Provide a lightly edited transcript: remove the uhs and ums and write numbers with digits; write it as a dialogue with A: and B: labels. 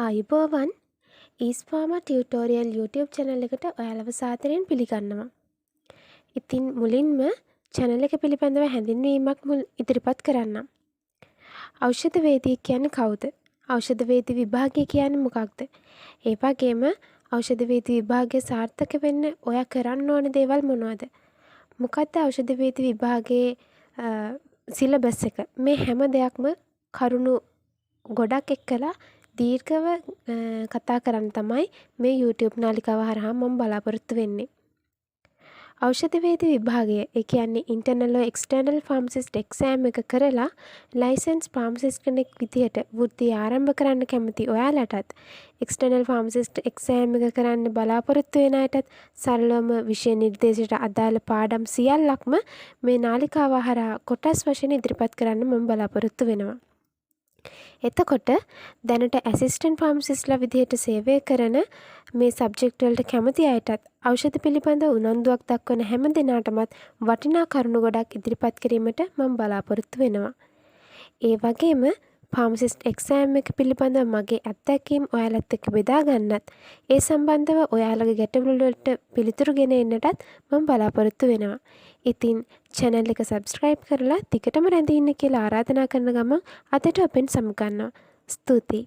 A: ආයුබෝවන් EasePharma tutorial YouTube channel එකට ඔයාලව සාදරයෙන් පිළිගන්නවා. ඉතින් මුලින්ම channel එක පිළිබඳව හැඳින්වීමක් ඉදිරිපත් කරන්නම්. ඖෂධ වේදී කියන්නේ කවුද? ඖෂධ වේදී විභාගය කියන්නේ මොකක්ද? ඒ වගේම ඖෂධ වේදී විභාගය සාර්ථක වෙන්න ඔයා කරන්න ඕන දේවල් මොනවද? මොකක්ද ඖෂධ වේදී විභාගයේ සිලබස් එක? මේ හැම දෙයක්ම කරුණු ගොඩක් එක්කලා දීර්ඝව කතා කරන්න තමයි මේ YouTube නාලිකාව හරහා මම බලාපොරොත්තු වෙන්නේ. ඖෂධ වේදී විභාගය ඒ කියන්නේ internal or external pharmacist exam එක කරලා licensed pharmacist කෙනෙක් විදිහට වෘත්තිය ආරම්භ කරන්න කැමති ඔයාලටත් external pharmacist exam එක කරන්න බලාපොරොත්තු වෙන අයටත් සරලවම විෂය නිර්දේශයට අදාළ පාඩම් සියල්ලක්ම මේ නාලිකාව හරහා කොටස් වශයෙන් ඉදිරිපත් කරන්න මම බලාපොරොත්තු වෙනවා. එතකොට දැනට ඇසිස්ටන්ට් ෆාමසිස්ට්ලා විදිහට සේවය කරන මේ සබ්ජෙක්ට් වලට කැමති අයටත් ඖෂධ පිළිබඳ උනන්දුවක් දක්වන හැම දිනාටමත් වටිනා කරුණු ගොඩක් ඉදිරිපත් කිරීමට මම බලාපොරොත්තු වෙනවා. ඒ වගේම ෆාමසිස්ට් එක්සෑම් එක පිළිබඳව මගේ අත්දැකීම් ඔයාලත් එක්ක බෙදා ගන්නත් ඒ සම්බන්ධව ඔයාලගේ ගැටලු වලට පිළිතුරු ගෙන එන්නටත් මම බලාපොරොත්තු වෙනවා. ඉතින් channel එක subscribe කරලා දිගටම රැඳී ඉන්න කියලා ආරාධනා කරන ගමන් අදට ඔබෙන් සමුගන්නවා. ස්තුතියි.